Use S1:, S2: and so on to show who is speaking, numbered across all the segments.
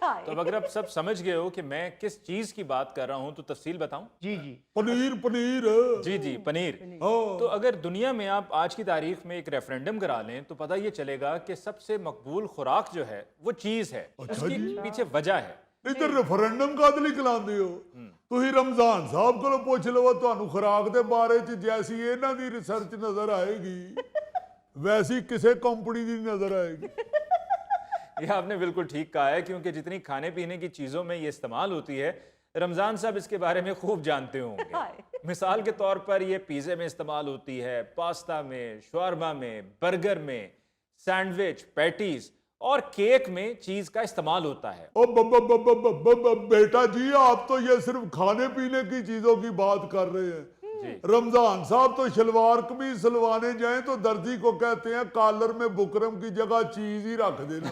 S1: तो अब अगर आप सब समझ गए हो कि मैं किस चीज की बात कर रहा हूं तो तफसील बताऊं।
S2: जी जी।
S3: पनीर पनीर।
S1: जी जी, पनीर।
S3: हाँ।
S1: तो अगर दुनिया में आप आज की तारीख में एक रेफरेंडम करा लें तो पता ये चलेगा कि सबसे मकबूल खुराक जो है वो चीज है। उसकी पीछे वजह है।
S3: इधर रेफरेंडम काद ਲਈ ਕਲਾਉਂਦੇ ਹੋ ਤੁਸੀਂ ਰਮਜ਼ਾਨ ਸਾਹਿਬ ਕੋਲੋਂ ਪੁੱਛ ਲਵੋ ਤੁਹਾਨੂੰ ਖੁਰਾਕ ਦੇ ਬਾਰੇ ਚ ਜੈਸੀ ਇਹਨਾਂ ਦੀ ਰਿਸਰਚ ਨਜ਼ਰ ਆਏਗੀ वैसी किसे कंपनी की नजर आएगी।
S1: ये आपने बिल्कुल ठीक कहा है क्योंकि जितनी खाने पीने की चीज़ों में ये इस्तेमाल होती है रमज़ान साहब इसके बारे में खूब जानते होंगे। मिसाल के तौर पर ये पिज़्ज़े में इस्तेमाल होती है, पास्ता में, शवारमा में, बर्गर में, सैंडविच, पैटीज और केक में चीज़ का इस्तेमाल होता है।
S3: ओ बेटा जी आप तो ये सिर्फ खाने पीने की चीजों की बात कर रहे हैं। रमजान साहब तो शलवार कमीज सिलवाने जाए तो दर्जी को कहते हैं कॉलर में बुकरम की जगह चीज ही रख देना।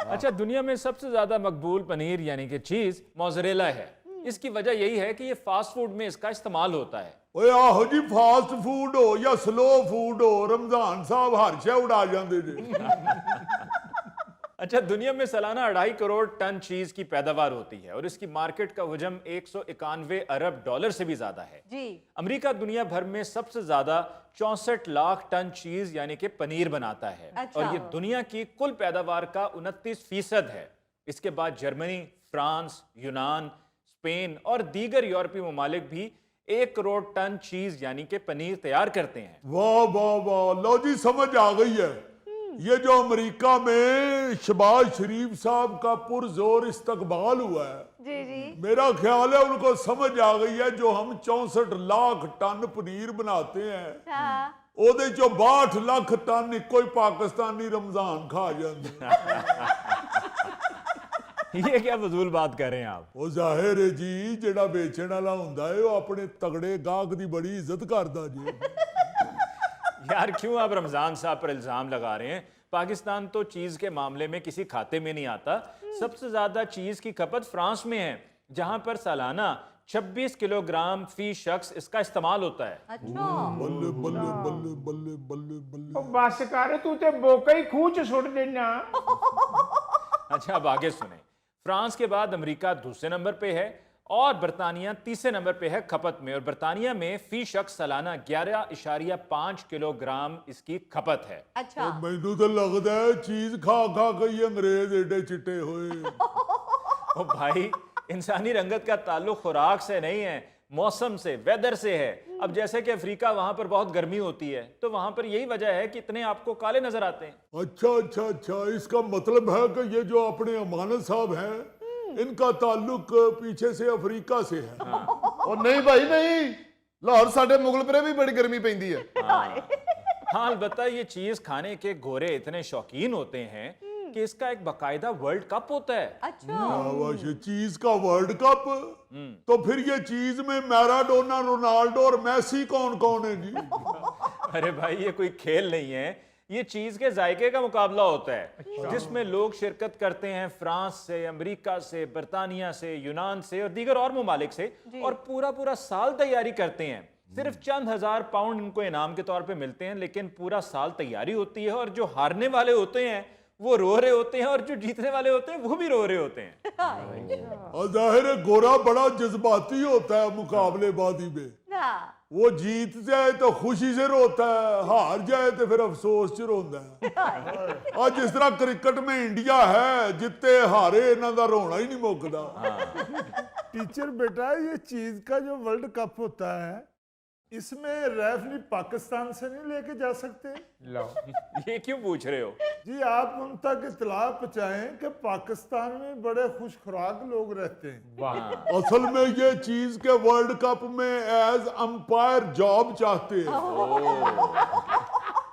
S1: अच्छा, दुनिया में सबसे ज्यादा मकबूल पनीर यानी कि चीज मोज़रेला है। इसकी वजह यही है कि ये फास्ट फूड में इसका इस्तेमाल होता है।
S3: ओए आहो जी फास्ट फूड हो या स्लो फूड हो रमजान साहब हर शय उड़ा जाते थे।
S1: अच्छा, दुनिया में सालाना 2.5 करोड़ टन चीज की पैदावार होती है और इसकी मार्केट का हजम 191 अरब डॉलर से भी ज्यादा है।
S4: जी।
S1: अमेरिका दुनिया भर में सबसे ज्यादा 64 लाख टन चीज यानी कि पनीर बनाता है।
S4: अच्छा।
S1: और ये दुनिया की कुल पैदावार का 29% है। इसके बाद जर्मनी, फ्रांस, यूनान, स्पेन और दीगर यूरोपीय ममालिक भी 1 करोड़ टन चीज यानी कि पनीर तैयार करते हैं।
S3: वाह वाह वाह, लो जी समझ आ गई है। ये जो अमेरिका में शहबाज शरीफ साहब का पुरजोर इस्तकबाल हुआ है,
S4: जी जी।
S3: मेरा ख्याल है उनको समझ आ गई है जो हम 64 लाख टन पनीर बनाते हैं
S4: हाँ।
S3: ओदे चो 62 लाख टन कोई पाकिस्तानी रमजान खा जाते।
S1: ये क्या फजूल बात कर रहे हैं आप।
S3: वो जाहिर है जी जेड़ा बेचण वाला हुंदा है वो अपने तगड़े गाहक दी बड़ी इज्जत करदा जी।
S1: यार क्यों आप रमजान साहब पर इल्जाम लगा रहे हैं। पाकिस्तान तो चीज के मामले में किसी खाते में नहीं आता। सबसे ज्यादा चीज की खपत फ्रांस में है जहां पर सालाना 26 किलोग्राम फी शख्स इसका इस्तेमाल होता है।
S4: अच्छा।
S3: बल्ले बल्ले बल्ले बल्ले बल्ले बल्ले।
S2: बस कर तू ते बोका ही खूह च सुट देना।
S1: अच्छा, अब आगे सुने। फ्रांस के बाद अमेरिका दूसरे नंबर पे है और बरतानिया तीसरे नंबर पे है खपत में। और बरतानिया में फी शख्स सालाना 11.5 किलोग्राम इसकी खपत है।
S4: अच्छा।
S3: मैनू तो लगता है चीज खा खा के ये अंग्रेज एडे चिट्टे हुए।
S1: ओ भाई, इंसानी रंगत का ताल्लुक खुराक से नहीं है, मौसम से, वेदर से है। अब जैसे कि अफ्रीका, वहां पर बहुत गर्मी होती है तो वहां पर यही वजह है कि इतने आपको काले नजर आते हैं।
S3: अच्छा अच्छा अच्छा, इसका मतलब है कि ये जो अपने अमानत साहब हैं इनका ताल्लुक पीछे से अफ्रीका से है।
S5: और नहीं भाई नहीं, लाहौर साडे मुगलपुरे भी बड़ी गर्मी पैंदी है।
S1: हाँ, अलबत्ता ये चीज खाने के गोरे इतने शौकीन होते हैं कि इसका एक बाकायदा वर्ल्ड कप होता है।
S4: अच्छा।
S3: ये चीज का वर्ल्ड कप, तो फिर ये चीज में मैराडोना, रोनाल्डो और मैसी कौन कौन है जी?
S1: अरे भाई, ये कोई खेल नहीं है, ये चीज के जायके का मुकाबला होता है जिसमें लोग शिरकत करते हैं फ्रांस से, अमेरिका से, बरतानिया से, यूनान से और दीगर और ममालिक से, और पूरा पूरा साल तैयारी करते हैं। सिर्फ चंद हजार पाउंड इनको इनाम के तौर पे मिलते हैं, लेकिन पूरा साल तैयारी होती है। और जो हारने वाले होते हैं वो रो रहे होते हैं और जो जीतने वाले होते हैं वो भी रो रहे होते हैं।
S3: और जाहिर है गोरा बड़ा जज्बाती होता है मुकाबलेबाजी में।
S4: हाँ।
S3: वो जीत जाए तो खुशी से रोता है, हार जाए तो फिर अफसोस च रोंदा है। और जिस तरह क्रिकेट में इंडिया है, जितने हारे इन्हां दा रोना ही नहीं मुकदा।
S6: टीचर बेटा, ये चीज का जो वर्ल्ड कप होता है इसमें रेफरी पाकिस्तान से नहीं लेके जा सकते?
S2: लो,
S1: ये क्यों पूछ रहे हो?
S6: जी आप उन तक इतला पहुंचाएं कि पाकिस्तान में बड़े खुश खुराक लोग रहते हैं।
S2: वाह।
S3: असल में ये चीज के वर्ल्ड कप में एज अंपायर जॉब चाहते हैं।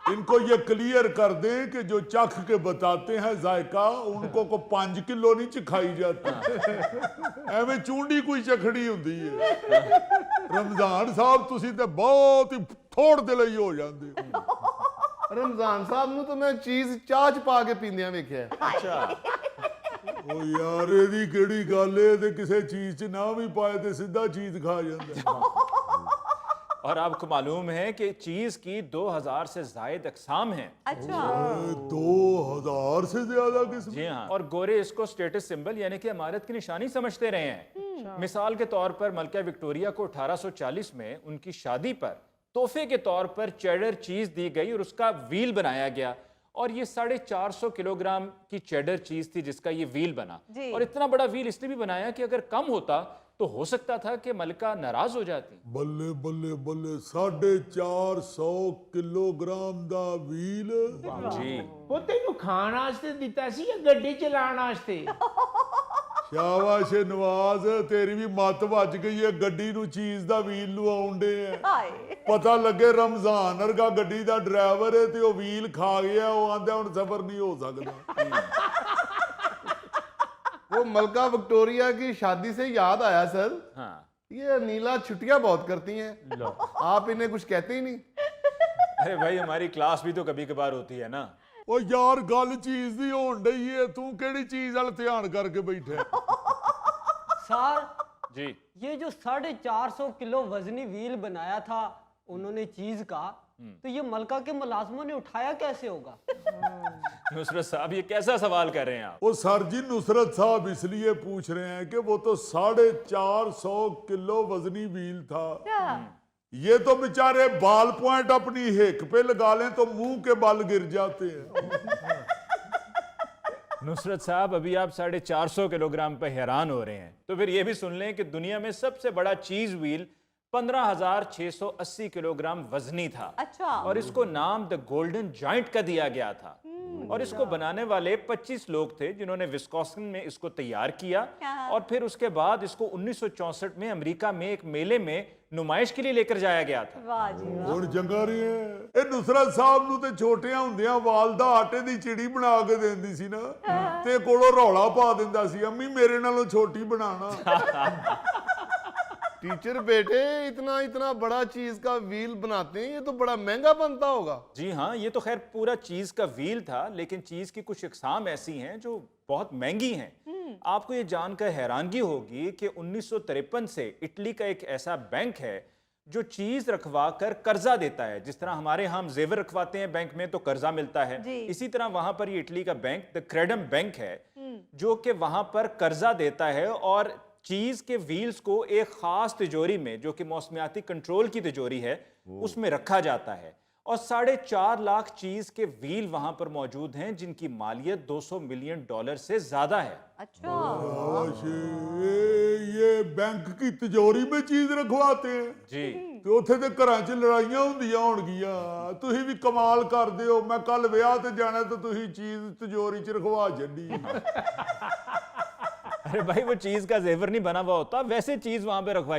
S3: इनको ये क्लियर कर दें कि जो चख के बताते हैं जायका, उनको को 5 किलो नहीं चखाई जाती। एवं चूंडी कोई चखड़ी होती है। रमजान साहब तुसी ते बहुत ही थोड़ दे लई हो जांदे हो।
S5: रमजान साहब नू तो मैं चीज चाह च पा के पींदियां वेख्या।
S1: अच्छा,
S3: ओ यार एदी केड़ी गल है ते किसे चीज च ना भी पाए ते सीधा चीज खा जांदा।
S1: और आपको मालूम है कि चीज की 2000 से जायद अकसाम हैं।
S4: अच्छा
S3: 2000 से ज्यादा किस्म।
S1: जी हाँ, और गोरे इसको स्टेटस सिंबल यानी कि अमारत की निशानी समझते रहे हैं। मिसाल के तौर पर मलका विक्टोरिया को 1840 में उनकी शादी पर तोहफे के तौर पर चेडर चीज दी गई और उसका व्हील बनाया गया, और ये 450 किलोग्राम की चेडर चीज थी जिसका ये व्हील बना।
S4: जी।
S1: और इतना बड़ा व्हील इसलिए भी बनाया कि अगर कम होता तो हो सकता था कि मलका नाराज हो जाती।
S3: बल्ले बल्ले बल्ले 450 किलोग्राम दा व्हील।
S1: जी
S2: ਉਹ ਤੈਨੂੰ ਖਾਣ ਵਾਸਤੇ ਦਿੱਤਾ ਸੀ ਜਾਂ ਗੱਡੀ ਚਲਾਉਣ ਵਾਸਤੇ?
S3: शाबाश नवाज, तेरी भी मत बच गई है। गड्डी नु चीज दा व्हील नु आउंडे है।
S4: हाय
S3: पता लगे रमजान वर्गा गड्डी दा ड्राइवर है ते ओ व्हील खा गया, ओ आंदा हुन सफर नहीं हो सकदा।
S5: वो मलका विक्टोरिया की शादी से याद आया सर,
S1: हाँ।
S5: ये नीला छुट्टियां बहुत करती हैं, आप इन्हें कुछ कहते ही नहीं।
S1: अरे भाई हमारी क्लास भी तो कभी कभार होती है ना।
S3: ओ यार गल चीज दी होन डई है, तू केड़ी चीज वाल ध्यान करके बैठे?
S7: सर
S1: जी
S7: ये जो 450 किलो वजनी व्हील बनाया था उन्होंने चीज का, तो ये मलका के मुलाजमों ने उठाया कैसे होगा?
S1: नुसरत साहब ये कैसा सवाल कर रहे हैं आप?
S3: ओ सर जी, नुसरत साहब इसलिए पूछ रहे हैं कि वो तो 450 किलो वजनी व्हील था। ये तो बेचारे बाल पॉइंट अपनी हिक पे लगा लें तो मुंह के बाल गिर जाते हैं।
S1: नुसरत साहब अभी आप 450 किलोग्राम पर हैरान हो रहे हैं, तो फिर ये भी सुन लें कि दुनिया में सबसे बड़ा चीज व्हील 15,680 किलोग्राम वजनी था।
S4: अच्छा।
S1: और इसको नाम द गोल्डन जॉइंट का दिया गया था। और इसको बनाने वाले 25 लोग थे जिन्होंने विस्कॉन्सिन में इसको तैयार किया, और फिर उसके बाद इसको 1964 में अमेरिका में एक मेले में नुमाइश के लिए लेकर जाया गया था।
S4: वाह जी वाह।
S3: ਹੁਣ ਚੰਗਾ ਰਹੀ ਹੈ। ਇਹ ਨੁਸਰਤ ਸਾਹਿਬ ਨੂੰ ਤੇ ਛੋਟਿਆਂ ਹੁੰਦਿਆਂ ਵਾਲਦਾ ਆਟੇ ਦੀ ਚਿੜੀ ਬਣਾ ਕੇ ਦਿੰਦੀ ਸੀ ਨਾ, ਤੇ ਕੋਲੋਂ ਰੌਲਾ ਪਾ ਦਿੰਦਾ ਸੀ, ਅੰਮੀ ਮੇਰੇ ਨਾਲੋਂ ਛੋਟੀ ਬਣਾਣਾ।
S5: टीचर बेटे इतना इतना बड़ा चीज का व्हील बनाते हैं, ये तो बड़ा महंगा बनता होगा।
S1: जी हाँ, ये तो खैर पूरा चीज का व्हील था, लेकिन चीज की कुछ अकसाम ऐसी हैं जो बहुत महंगी हैं। आपको ये जानकर हैरानगी होगी कि 1953 से इटली का एक ऐसा बैंक है जो चीज रखवा कर कर्जा देता है। जिस तरह हमारे यहाँ हम जेवर रखवाते हैं बैंक में तो कर्जा मिलता है,
S4: जी।
S1: इसी तरह वहां पर ये इटली का बैंक द क्रेडम बैंक है जो कि वहां पर कर्जा देता है, और चीज के व्हील्स को एक खास तिजोरी में जो कि मौसमियाती कंट्रोल की तिजोरी है उसमें रखा जाता है। और 4.5 लाख चीज के व्हील वहां पर मौजूद हैं जिनकी मालियत $200 मिलियन से ज्यादा है।
S4: अच्छा
S3: शाबाश, ये बैंक की तिजोरी में चीज रखवाते हैं।
S1: जी
S3: ਤੇ ਉੱਥੇ ਤੇ ਘਰਾਂ 'ਚ ਲੜਾਈਆਂ ਹੁੰਦੀਆਂ ਹੋਣਗੀਆਂ। ਤੁਸੀਂ ਵੀ ਕਮਾਲ ਕਰਦੇ ਹੋ। ਮੈਂ ਕੱਲ ਵਿਆਹ ਤੇ ਜਾਣਾ ਤੇ ਤੁਸੀਂ ਚੀਜ਼ ਤਿਜੋਰੀ 'ਚ ਰਖਵਾ ਛੱਡੀ।
S1: अरे भाई वो चीज का जेवर नहीं बना हुआ होता, वैसे चीज वहां पे रखवाई